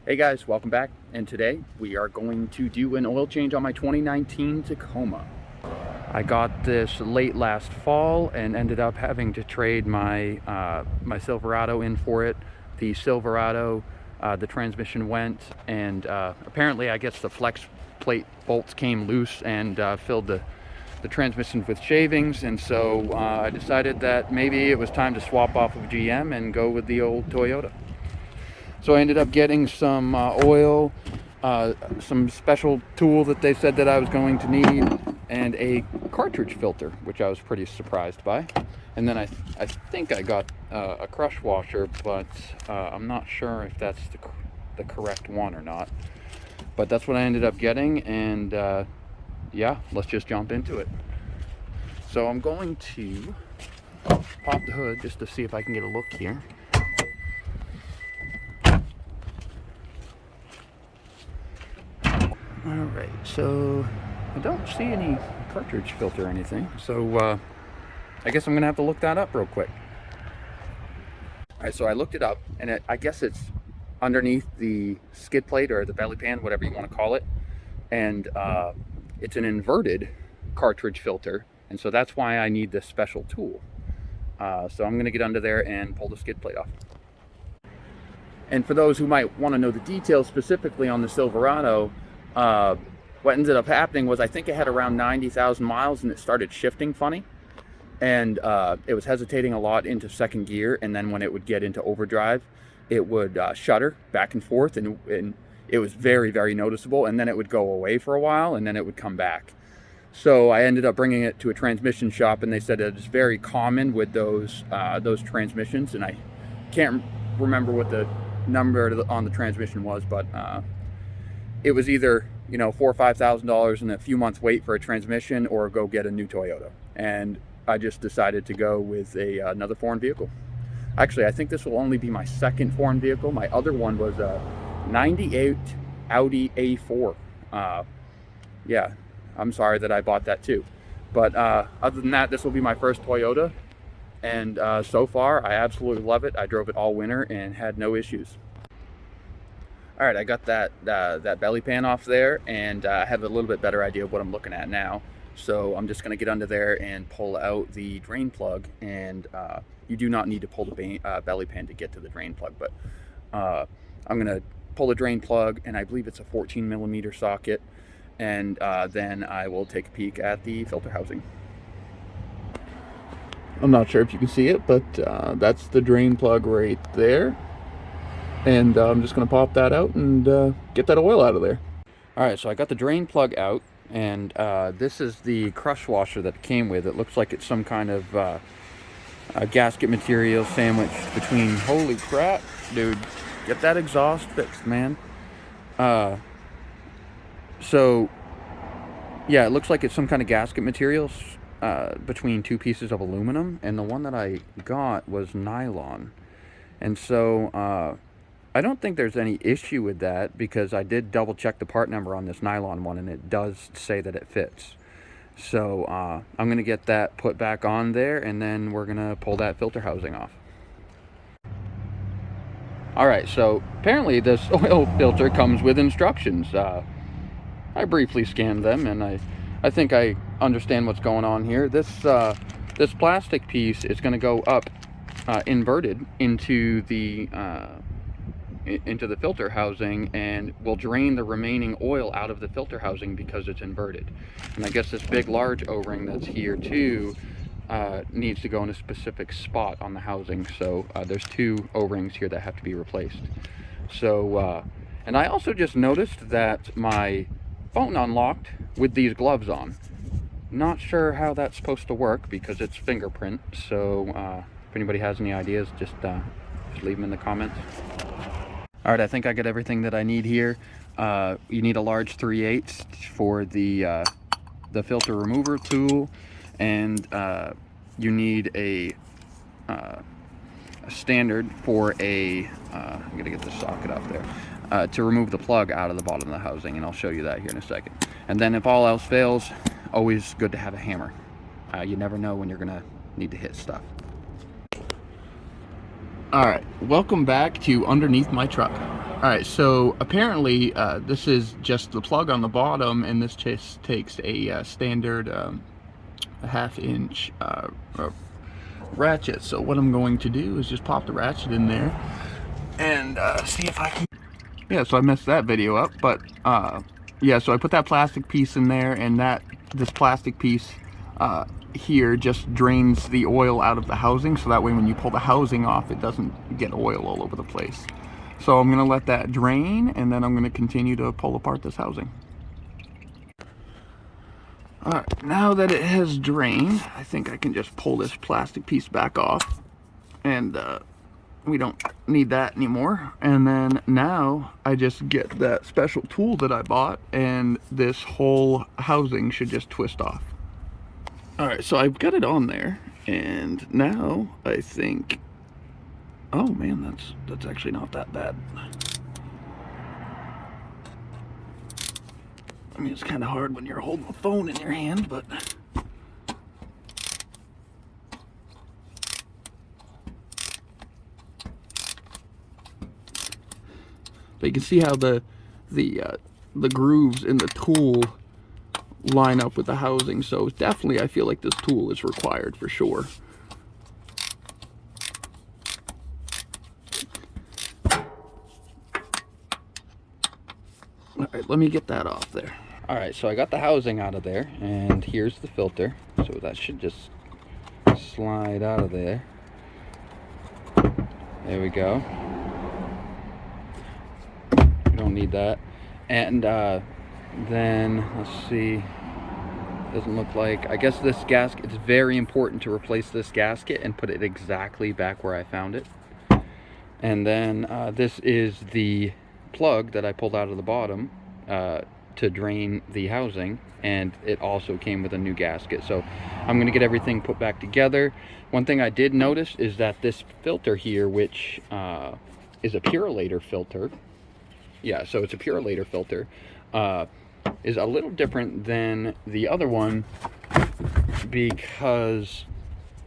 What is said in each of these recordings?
Hey guys, welcome back, and today we are going to do an oil change on my 2019 Tacoma. I got this late last fall and ended up having to trade my Silverado in for it. The Silverado, the transmission went, and apparently I guess the flex plate bolts came loose and filled the transmission with shavings, and so I decided that maybe it was time to swap off of GM and go with the old Toyota. So I ended up getting some oil, some special tool that they said that I was going to need, and a cartridge filter, which I was pretty surprised by. And then I think I got a crush washer, but I'm not sure if that's the correct one or not. But that's what I ended up getting, and yeah, let's just jump into it. So I'm going to pop the hood just to see if I can get a look here. Alright, so I don't see any cartridge filter or anything, so I guess I'm going to have to look that up real quick. Alright, so I looked it up, and I guess it's underneath the skid plate or the belly pan, whatever you want to call it, and it's an inverted cartridge filter, and so that's why I need this special tool. So I'm going to get under there and pull the skid plate off. And for those who might want to know the details specifically on the Silverado, what ended up happening was I think it had around 90,000 miles and it started shifting funny, and it was hesitating a lot into second gear, and then when it would get into overdrive it would shudder back and forth, and it was very, very noticeable, and then it would go away for a while and then it would come back. So I ended up bringing it to a transmission shop, and they said that it's very common with those transmissions, and I can't remember what the number on the transmission was, but it was either, you know, $4,000 or $5,000 and a few months wait for a transmission, or go get a new Toyota. And I just decided to go with another foreign vehicle. Actually, I think this will only be my second foreign vehicle. My other one was a 98 Audi A4. Yeah, I'm sorry that I bought that too. But other than that, this will be my first Toyota. And so far, I absolutely love it. I drove it all winter and had no issues. All right, I got that belly pan off there, and I have a little bit better idea of what I'm looking at now. So I'm just going to get under there and pull out the drain plug, and you do not need to pull the belly pan to get to the drain plug, but I'm going to pull the drain plug, and I believe it's a 14 millimeter socket, and then I will take a peek at the filter housing. I'm not sure if you can see it, but that's the drain plug right there. And I'm just going to pop that out and get that oil out of there. Alright, so I got the drain plug out, and this is the crush washer that it came with. It looks like it's some kind of a gasket material sandwiched between... Holy crap, dude. Get that exhaust fixed, man. So, yeah, it looks like it's some kind of gasket materials between two pieces of aluminum, and the one that I got was nylon. And so... I don't think there's any issue with that, because I did double check the part number on this nylon one, and it does say that it fits. So I'm going to get that put back on there, and then we're going to pull that filter housing off. Alright, so apparently this oil filter comes with instructions. I briefly scanned them, and I think I understand what's going on here. This plastic piece is going to go up inverted into the filter housing, and will drain the remaining oil out of the filter housing because it's inverted. And I guess this big large O-ring that's here too needs to go in a specific spot on the housing. So there's two O-rings here that have to be replaced. So and I also just noticed that my phone unlocked with these gloves on. Not sure how that's supposed to work because it's fingerprint. So if anybody has any ideas, just leave them in the comments. Alright, I think I got everything that I need here. You need a large 3/8 for the filter remover tool, and you need a standard for I'm going to get the socket up there, to remove the plug out of the bottom of the housing, and I'll show you that here in a second. And then if all else fails, always good to have a hammer. You never know when you're going to need to hit stuff. Alright, welcome back to underneath my truck. Alright, so apparently this is just the plug on the bottom, and this just takes a standard a 1/2 inch ratchet. So what I'm going to do is just pop the ratchet in there and see if I can... Yeah, so I messed that video up, but yeah, so I put that plastic piece in there, and this plastic piece here just drains the oil out of the housing, so that way when you pull the housing off, it doesn't get oil all over the place. So I'm gonna let that drain, and then I'm gonna continue to pull apart this housing. Alright, now that it has drained, I think I can just pull this plastic piece back off, and we don't need that anymore. And then now I just get that special tool that I bought, and this whole housing should just twist off. Alright, so I've got it on there, and now I think, oh man, that's actually not that bad. I mean, it's kind of hard when you're holding the phone in your hand, but you can see how the grooves in the tool line up with the housing. So definitely, I feel like this tool is required for sure. All right, let me get that off there. All right, so I got the housing out of there, and here's the filter. So that should just slide out of there. There we go. We don't need that. And then let's see. Doesn't look like, I guess this gasket, it's very important to replace this gasket and put it exactly back where I found it. And then this is the plug that I pulled out of the bottom to drain the housing, and it also came with a new gasket. So I'm going to get everything put back together. One thing I did notice is that this filter here, which is a Purolator filter, yeah, so it's a Purolator filter, is a little different than the other one because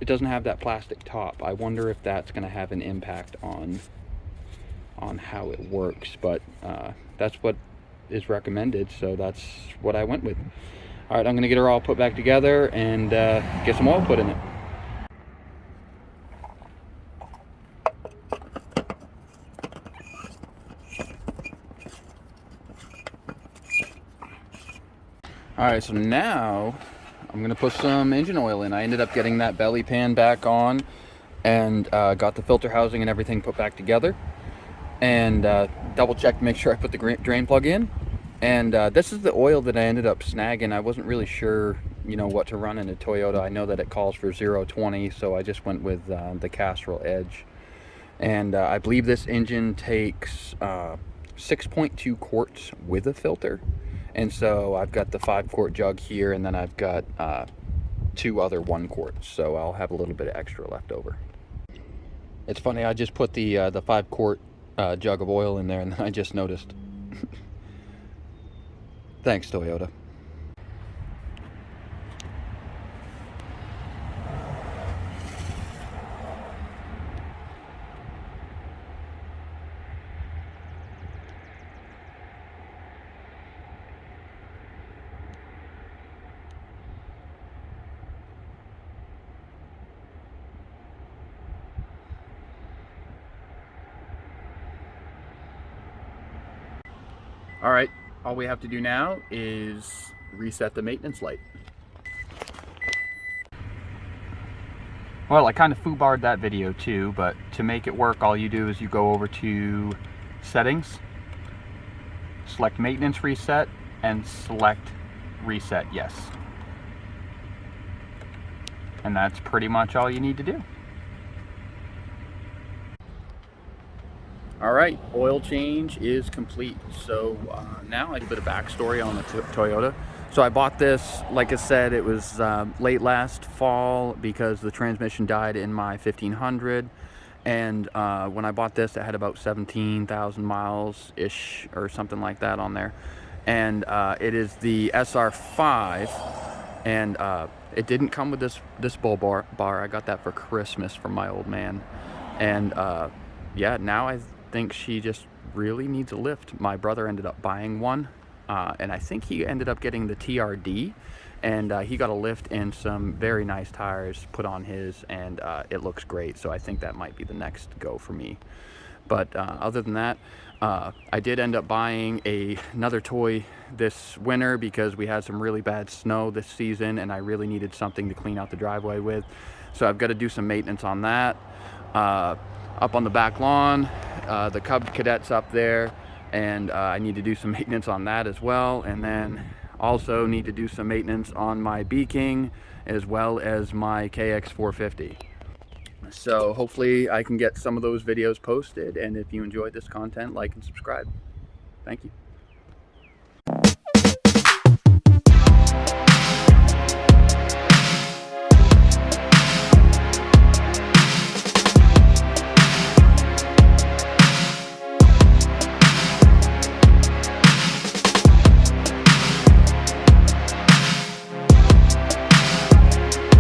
it doesn't have that plastic top. I wonder if that's going to have an impact on how it works, but that's what is recommended, so that's what I went with. All right, I'm going to get her all put back together and get some oil put in it. All right, so now I'm going to put some engine oil in. I ended up getting that belly pan back on, and got the filter housing and everything put back together, and double checked to make sure I put the drain plug in. And this is the oil that I ended up snagging. I wasn't really sure, you know, what to run in a Toyota. I know that it calls for 020, so I just went with the Castrol Edge. And I believe this engine takes 6.2 quarts with a filter. And so I've got the 5-quart jug here, and then I've got 2 other 1 quarts. So I'll have a little bit of extra left over. It's funny, I just put the 5-quart jug of oil in there, and then I just noticed. Thanks, Toyota. All right, all we have to do now is reset the maintenance light. Well, I kind of foobarred that video too, but to make it work, all you do is you go over to settings, select maintenance reset, and select reset yes. And that's pretty much all you need to do. All right, oil change is complete. So now I have a bit of backstory on the Toyota. So I bought this, like I said, it was late last fall because the transmission died in my 1500. And when I bought this, it had about 17,000 miles-ish or something like that on there. And it is the SR5, and it didn't come with this bull bar. I got that for Christmas from my old man. And yeah, now I think she just really needs a lift. My brother ended up buying one, and I think he ended up getting the TRD, and he got a lift and some very nice tires put on his, and it looks great. So I think that might be the next go for me. But other than that, I did end up buying another toy this winter because we had some really bad snow this season, and I really needed something to clean out the driveway with. So I've got to do some maintenance on that. Up on the back lawn, the Cub Cadet's up there, and I need to do some maintenance on that as well. And then also need to do some maintenance on my B King as well as my KX450. So hopefully I can get some of those videos posted, and if you enjoyed this content, like and subscribe. Thank you.